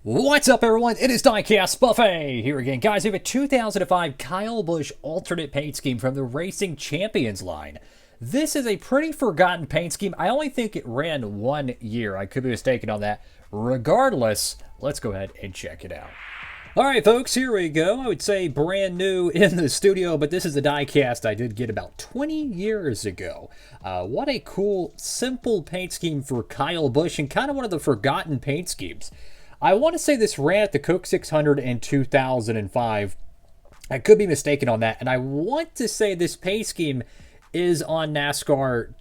What's up, everyone? It is Diecastbuffet here again. Guys, we have a 2005 Kyle Busch alternate paint scheme from the Racing Champions line. This is a pretty forgotten paint scheme. I only think it ran 1 year. I could be mistaken on that. Regardless, let's go ahead and check it out. All right, folks, here we go. I would say brand new in the studio, but this is a diecast I did get about 20 years ago. What a cool, simple paint scheme for Kyle Busch and kind of one of the forgotten paint schemes. I want to say this ran at the Coke 600 in 2005. I could be mistaken on that. And I want to say this paint scheme is on Nascar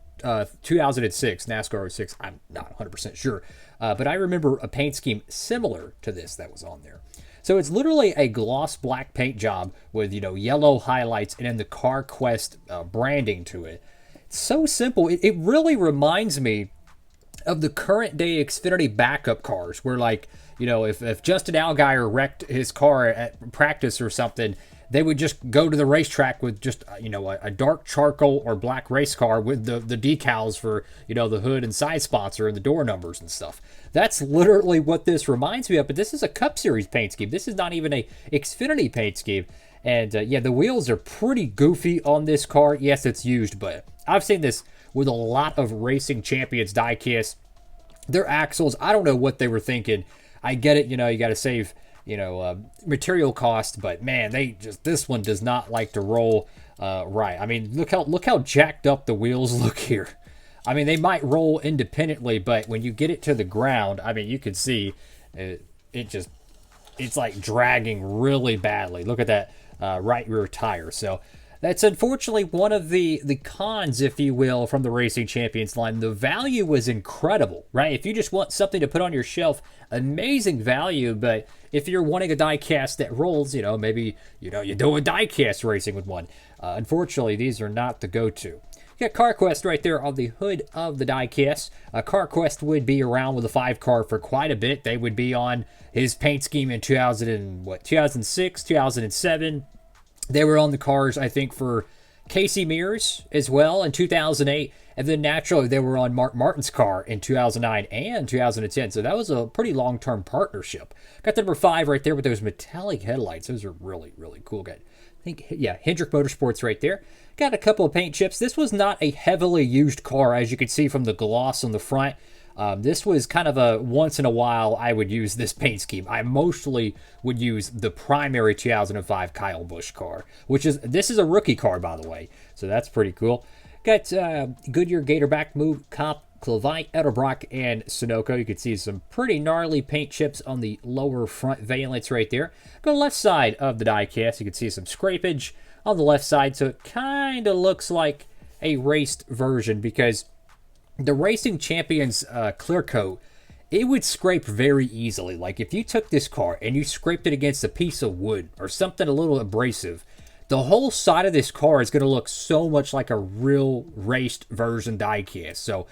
2006, NASCAR 06. I'm not 100% sure. But I remember a paint scheme similar to this that was on there. So it's literally a gloss black paint job with, yellow highlights and then the Carquest branding to it. It's so simple. It really reminds me of the current day Xfinity backup cars where, like, if Justin Allgaier wrecked his car at practice or something, they would just go to the racetrack with just, a dark charcoal or black race car with the decals for, the hood and side sponsor and the door numbers and stuff. That's literally what this reminds me of. But this is a Cup Series paint scheme. This is not even a Xfinity paint scheme. And the wheels are pretty goofy on this car. Yes, it's used, but I've seen this with a lot of Racing Champions diecasts. Their axles, I don't know what they were thinking. I get it, you got to save, material cost, but man, this one does not like to roll right. I mean, look how jacked up the wheels look here. I mean, they might roll independently, but when you get it to the ground, I mean, you can see it's like dragging really badly. Look at that right rear tire. So that's unfortunately one of the cons, if you will, from the Racing Champions line. The value was incredible, right? If you just want something to put on your shelf, amazing value. But if you're wanting a diecast that rolls, maybe, you do a diecast racing with one. Unfortunately, these are not the go-to. You got Carquest right there on the hood of the diecast. Carquest would be around with a 5-car for quite a bit. They would be on his paint scheme in 2006, 2007. They were on the cars, I think, for Casey Mears as well in 2008. And then naturally, they were on Mark Martin's car in 2009 and 2010. So that was a pretty long-term partnership. Got the number 5 right there with those metallic headlights. Those are really, really cool. Got, Hendrick Motorsports right there. Got a couple of paint chips. This was not a heavily used car, as you can see from the gloss on the front. This was kind of a once in a while I would use this paint scheme. I mostly would use the primary 2005 Kyle Busch car, this is a rookie car, by the way. So that's pretty cool. Got Goodyear Gatorback Move, Comp, Clevite, Edelbrock, and Sunoco. You can see some pretty gnarly paint chips on the lower front valence right there. Go to the left side of the diecast. You can see some scrapage on the left side. So it kind of looks like a raced version because the Racing Champions clear coat, it would scrape very easily. Like if you took this car and you scraped it against a piece of wood or something a little abrasive, the whole side of this car is going to look so much like a real raced version diecast. So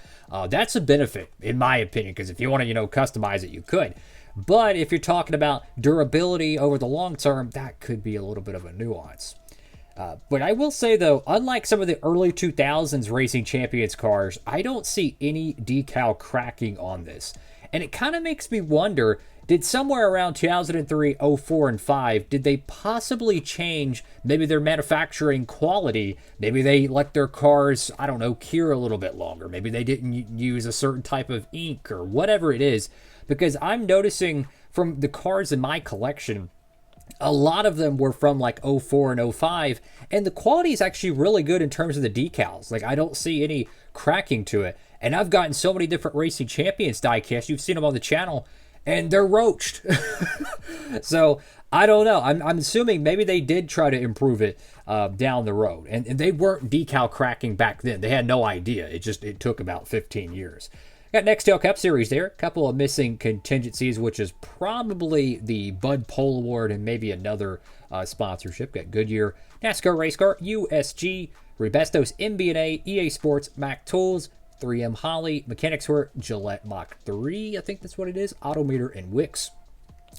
that's a benefit, in my opinion, because if you want to, customize it, you could. But if you're talking about durability over the long term, that could be a little bit of a nuance. But I will say, though, unlike some of the early 2000s Racing Champions cars, I don't see any decal cracking on this. And it kind of makes me wonder, did somewhere around 2003, 04, and 5, did they possibly change maybe their manufacturing quality? Maybe they let their cars, I don't know, cure a little bit longer. Maybe they didn't use a certain type of ink or whatever it is. Because I'm noticing from the cars in my collection, a lot of them were from like 04 and 05, and the quality is actually really good in terms of the decals. Like, I don't see any cracking to it. And I've gotten so many different Racing Champions diecasts. You've seen them on the channel, and they're roached. So, I don't know. I'm assuming maybe they did try to improve it down the road. And they weren't decal cracking back then. They had no idea. It took about 15 years. Got Nextel Cup Series there. A couple of missing contingencies, which is probably the Bud Pole Award and maybe another sponsorship. Got Goodyear, NASCAR Race Car, USG, Rebestos, MB&A, EA Sports, Mac Tools, 3M Holly, Mechanics Work, Gillette Mach 3, I think that's what it is, Autometer, and Wix.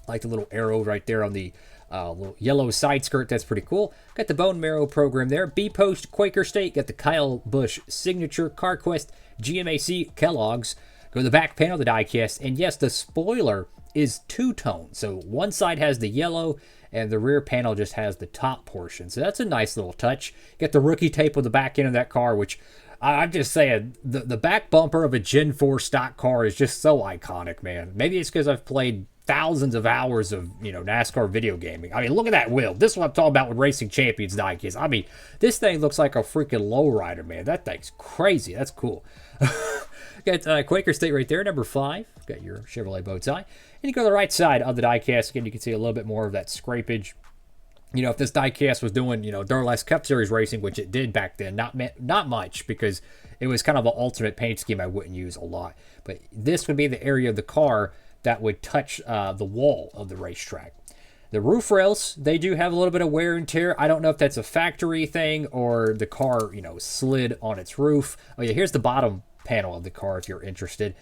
Like the little arrow right there on the little yellow side skirt. That's pretty cool. Got the Bone Marrow program there. B-Post, Quaker State. Got the Kyle Busch signature. Carquest, GMAC, Kellogg's. Go to the back panel of the diecast. And yes, the spoiler is two-tone. So one side has the yellow, and the rear panel just has the top portion. So that's a nice little touch. Get the rookie tape on the back end of that car, which I'm just saying, the back bumper of a Gen 4 stock car is just so iconic, man. Maybe it's because I've played thousands of hours of, NASCAR video gaming. I mean, look at that wheel. This is what I'm talking about with Racing Champions Diecast. I mean, this thing looks like a freaking lowrider, man. That thing's crazy. That's cool. Got Quaker State right there, number 5. Got your Chevrolet bow tie. And you go to the right side of the diecast. Again, you can see a little bit more of that scrapage. If this diecast was doing, Duralast Cup Series racing, which it did back then, not much, because it was kind of an alternate paint scheme I wouldn't use a lot. But this would be the area of the car that would touch the wall of the racetrack. The roof rails, they do have a little bit of wear and tear. I don't know if that's a factory thing or the car, slid on its roof. Oh yeah, here's the bottom panel of the car if you're interested.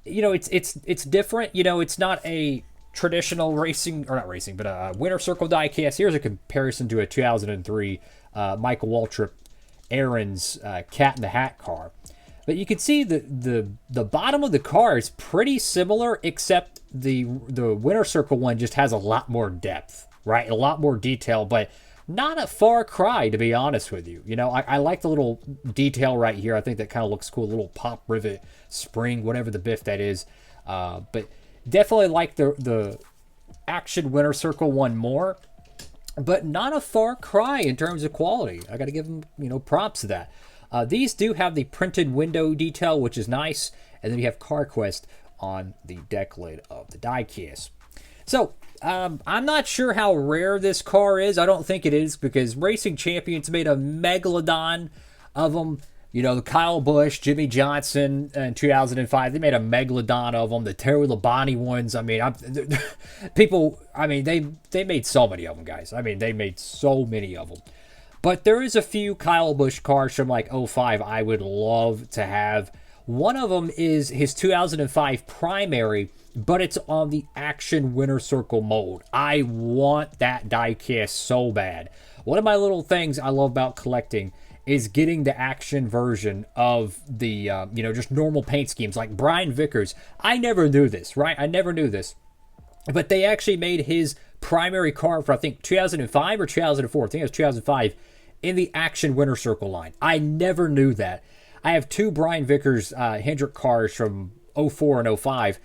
It's different. It's not a traditional racing, or not racing, but a winter circle diecast. Here's a comparison to a 2003 Michael Waltrip Aaron's Cat in the Hat car. But you can see the bottom of the car is pretty similar, except the winter circle one just has a lot more depth, right? A lot more detail, but not a far cry, to be honest with you. I like the little detail right here. I think that kind of looks cool. A little pop rivet spring, whatever the biff that is. But definitely like the Action Winter Circle one more, but not a far cry in terms of quality. I got to give them, props to that. These do have the printed window detail, which is nice, and then you have Carquest on the deck lid of the diecast. So, I'm not sure how rare this car is. I don't think it is, because Racing Champions made a megalodon of them. The Kyle Busch, Jimmy Johnson in 2005, they made a megalodon of them. The Terry Labonte ones, they made so many of them, guys. They made so many of them. But there is a few Kyle Busch cars from like 05 I would love to have. One of them is his 2005 primary, but it's on the Action Winter Circle mold. I want that diecast so bad. One of my little things I love about collecting is getting the action version of the, just normal paint schemes. Like Brian Vickers, I never knew this, right? I never knew this. But they actually made his primary car for, I think, 2005 or 2004. I think it was 2005 in the Action Winter Circle line. I never knew that. I have two Brian Vickers Hendrick cars from 04 and 05.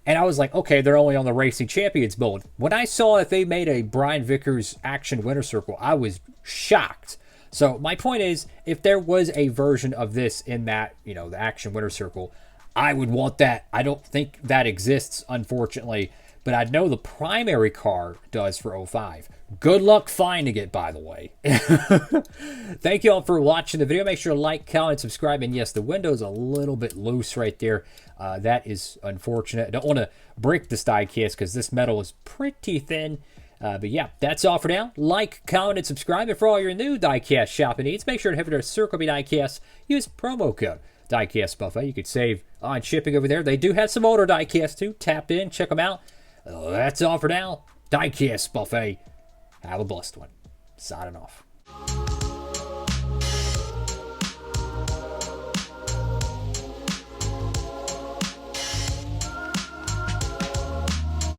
And I was like, okay, they're only on the Racing Champions build. When I saw that they made a Brian Vickers Action Winter Circle, I was shocked. So my point is, if there was a version of this in that, the Action Winter Circle, I would want that. I don't think that exists, unfortunately, but I know the primary car does for 05. Good luck finding it, by the way. Thank you all for watching the video. Make sure to like, comment, and subscribe. And yes, the window's a little bit loose right there. That is unfortunate. I don't want to break this diecast because this metal is pretty thin. But yeah, that's all for now. Like, comment, and subscribe. And for all your new diecast shopping needs, make sure to head over to Circle B Diecast. Use promo code Diecastbuffet. You could save on shipping over there. They do have some older diecasts too. Tap in, check them out. That's all for now. Diecastbuffet. Have a blessed one. Signing off.